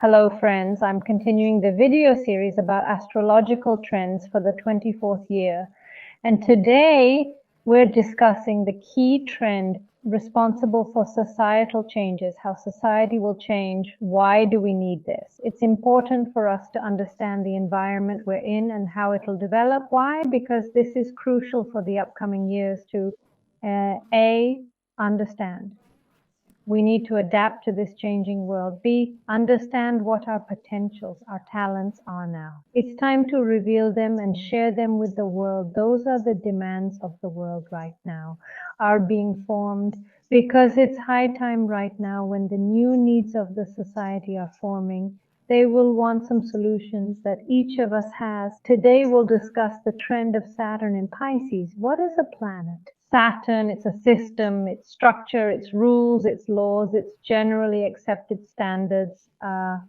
Hello friends, I'm continuing the video series about astrological trends for the 24th year. And today we're discussing the key trend responsible for societal changes, how society will change, why do we need this? It's important for us to understand the environment we're in and how it'll develop. Why? Because this is crucial for the upcoming years to A, understand. We need to adapt to this changing world. B, understand what our potentials, our talents are now. It's time to reveal them and share them with the world. Those are the demands of the world right now, are being formed because it's high time right now when the new needs of the society are forming. They will want some solutions that each of us has. Today we'll discuss the trend of Saturn in Pisces. What is a planet? Saturn, it's a system, its structure, its rules, its laws, its generally accepted standards,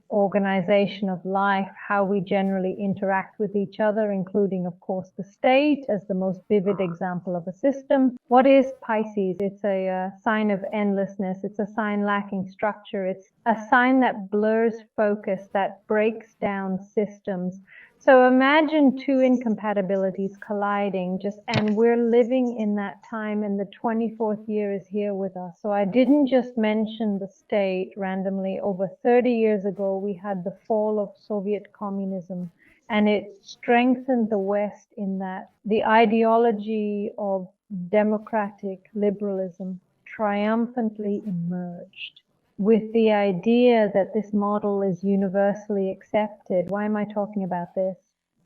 organization of life, how we generally interact with each other, including, of course, the state as the most vivid example of a system. What is Pisces? It's a sign of endlessness. It's a sign lacking structure. It's a sign that blurs focus, that breaks down systems. So imagine two incompatibilities colliding and we're living in that time, and the 24th year is here with us. So I didn't just mention the state randomly. Over 30 years ago, we had the fall of Soviet communism, and it strengthened the West in that the ideology of democratic liberalism triumphantly emerged, with the idea that this model is universally accepted. Why am I talking about this?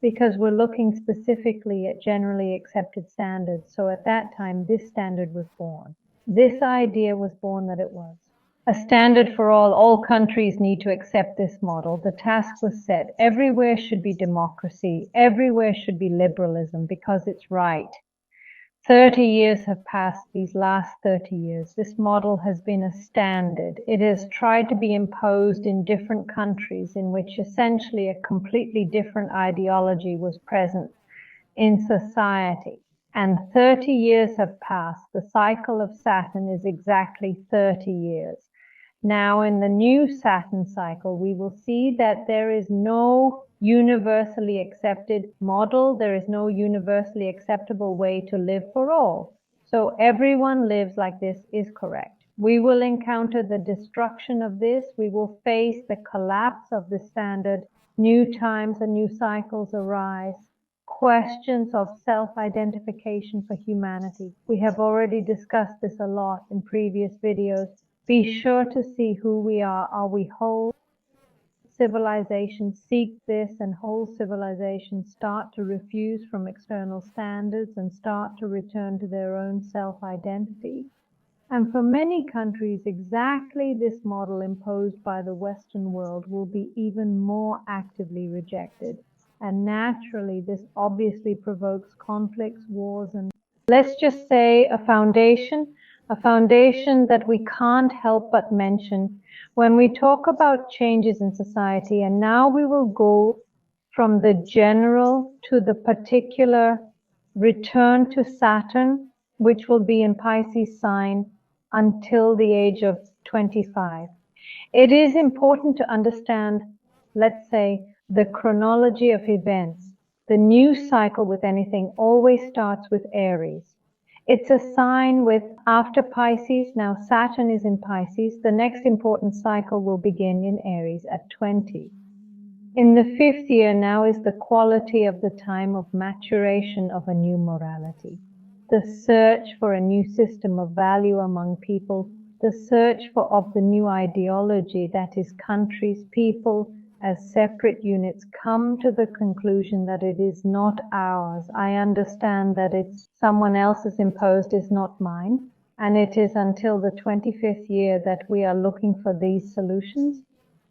Because we're looking specifically at generally accepted standards. So at that time, this standard was born. This idea was born that it was a standard for all countries need to accept this model. The task was set. Everywhere should be democracy. Everywhere should be liberalism because it's right. 30 years have passed, these last 30 years. This model has been a standard. It has tried to be imposed in different countries in which essentially a completely different ideology was present in society. And 30 years have passed. The cycle of Saturn is exactly 30 years. Now, in the new Saturn cycle, we will see that there is no universally accepted model. There is no universally acceptable way to live for all. So everyone lives like this is correct. We will encounter the destruction of this. We will face the collapse of the standard. New times and new cycles arise. Questions of self-identification for humanity. We have already discussed this a lot in previous videos. Be sure to see who we are. Are we whole? Civilizations seek this, and whole civilizations start to refuse from external standards and start to return to their own self-identity. And for many countries, exactly this model imposed by the Western world will be even more actively rejected. And naturally, this obviously provokes conflicts, wars, and let's just say a foundation that we can't help but mention when we talk about changes in society. And now we will go from the general to the particular, return to Saturn, which will be in Pisces sign until the age of 25. It is important to understand, let's say, the chronology of events. The new cycle with anything always starts with Aries. It's a sign with, after Pisces, now Saturn is in Pisces, the next important cycle will begin in Aries at 20. In the 5th year now is the quality of the time of maturation of a new morality, the search for a new system of value among people, the search of the new ideology, that is, countries, people, as separate units come to the conclusion that it is not ours. I understand that it's someone else's imposed, is not mine. And it is until the 25th year that we are looking for these solutions.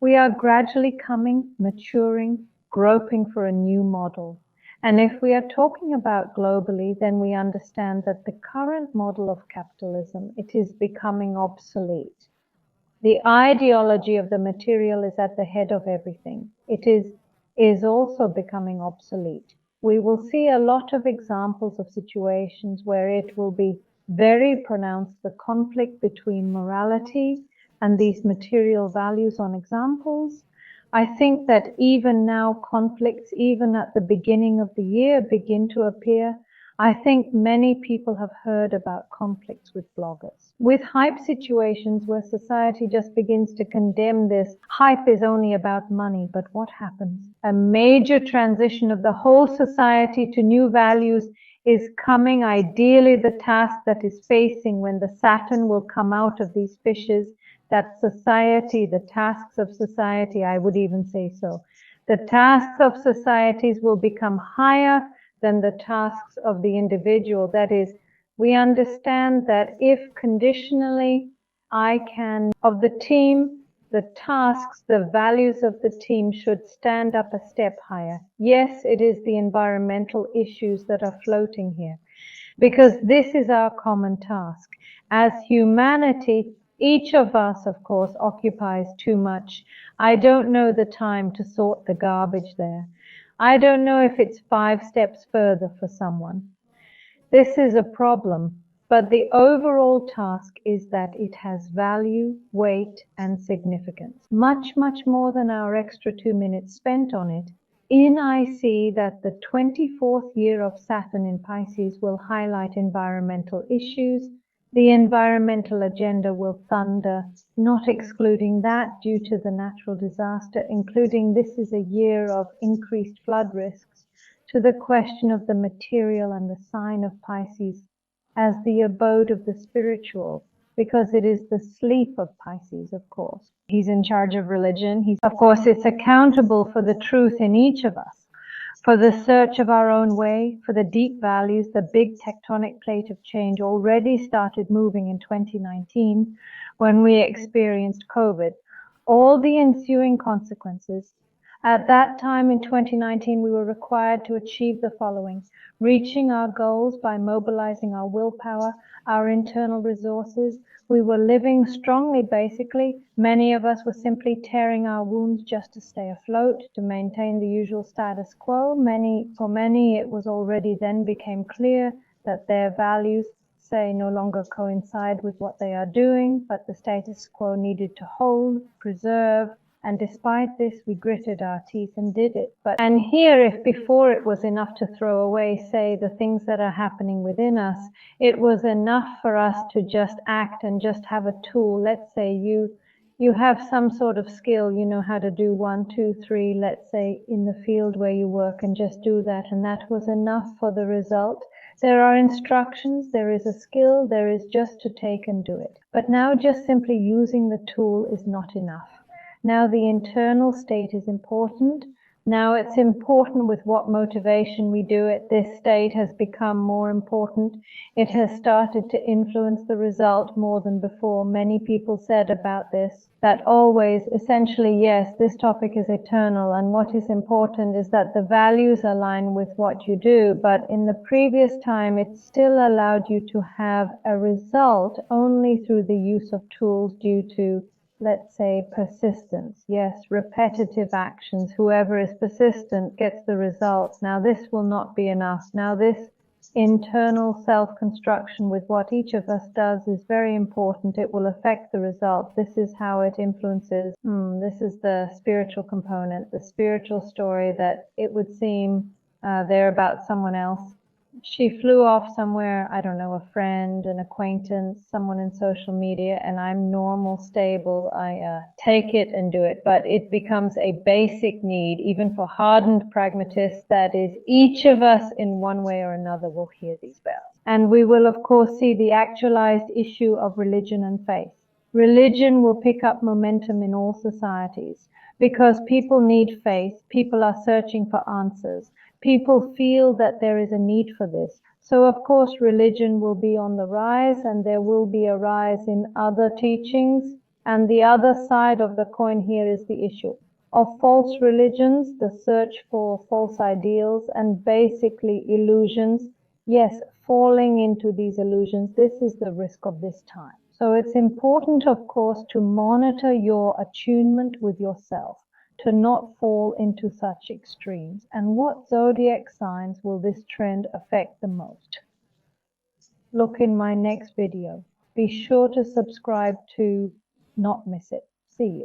We are gradually coming, maturing, groping for a new model. And if we are talking about globally, then we understand that the current model of capitalism, it is becoming obsolete. The ideology of the material is at the head of everything. It is also becoming obsolete. We will see a lot of examples of situations where it will be very pronounced, the conflict between morality and these material values on examples. I think that even now conflicts, even at the beginning of the year, begin to appear. I think many people have heard about conflicts with bloggers, with hype situations where society just begins to condemn this. Hype is only about money, but what happens? A major transition of the whole society to new values is coming. Ideally, the task that is facing when the Saturn will come out of these fishes, that society, the tasks of society, I would even say so. The tasks of societies will become higher than the tasks of the individual. That is, we understand that if conditionally I can, of the team, the tasks, the values of the team should stand up a step higher. Yes, it is the environmental issues that are floating here, because this is our common task. As humanity, each of us, of course, occupies too much. I don't know the time to sort the garbage there. I don't know if it's 5 steps further for someone. This is a problem, but the overall task is that it has value, weight, and significance. Much, much more than our extra 2 minutes spent on it. I see that the 24th year of Saturn in Pisces will highlight environmental issues. The environmental agenda will thunder, not excluding that due to the natural disaster, including this is a year of increased flood risks, to the question of the material and the sign of Pisces as the abode of the spiritual, because it is the sleep of Pisces, of course. He's in charge of religion. Of course, it's accountable for the truth in each of us, for the search of our own way, for the deep values. The big tectonic plate of change already started moving in 2019 when we experienced COVID. All the ensuing consequences. At that time in 2019, we were required to achieve the following: reaching our goals by mobilizing our willpower, our internal resources. We were living strongly, basically. Many of us were simply tearing our wounds just to stay afloat, to maintain the usual status quo. For many, it was already then became clear that their values, say, no longer coincide with what they are doing, but the status quo needed to hold, preserve, and despite this, we gritted our teeth and did it. And here, if before it was enough to throw away, say, the things that are happening within us, it was enough for us to just act and just have a tool. Let's say you have some sort of skill, you know how to do 1, 2, 3, let's say, in the field where you work, and just do that, and that was enough for the result. There are instructions, there is a skill, there is just to take and do it. But now just simply using the tool is not enough. Now the internal state is important. Now it's important with what motivation we do it. This state has become more important. It has started to influence the result more than before. Many people said about this that always, essentially, yes, this topic is eternal, and what is important is that the values align with what you do. But in the previous time, it still allowed you to have a result only through the use of tools due to, let's say, persistence. Yes, repetitive actions. Whoever is persistent gets the results. Now this will not be enough. Now this internal self-construction with what each of us does is very important. It will affect the result. This is how it influences. This is the spiritual component, the spiritual story that it would seem they're about someone else. She flew off somewhere, I don't know, a friend, an acquaintance, someone in social media, and I'm normal, stable. I take it and do it. But it becomes a basic need, even for hardened pragmatists, that is, each of us in one way or another will hear these bells. And we will, of course, see the actualized issue of religion and faith. Religion will pick up momentum in all societies because people need faith. People are searching for answers. People feel that there is a need for this. So of course religion will be on the rise, and there will be a rise in other teachings. And the other side of the coin here is the issue of false religions, the search for false ideals and basically illusions. Yes, falling into these illusions, this is the risk of this time. So it's important, of course, to monitor your attunement with yourself, to not fall into such extremes. And what zodiac signs will this trend affect the most? Look in my next video. Be sure to subscribe to not miss it. See you.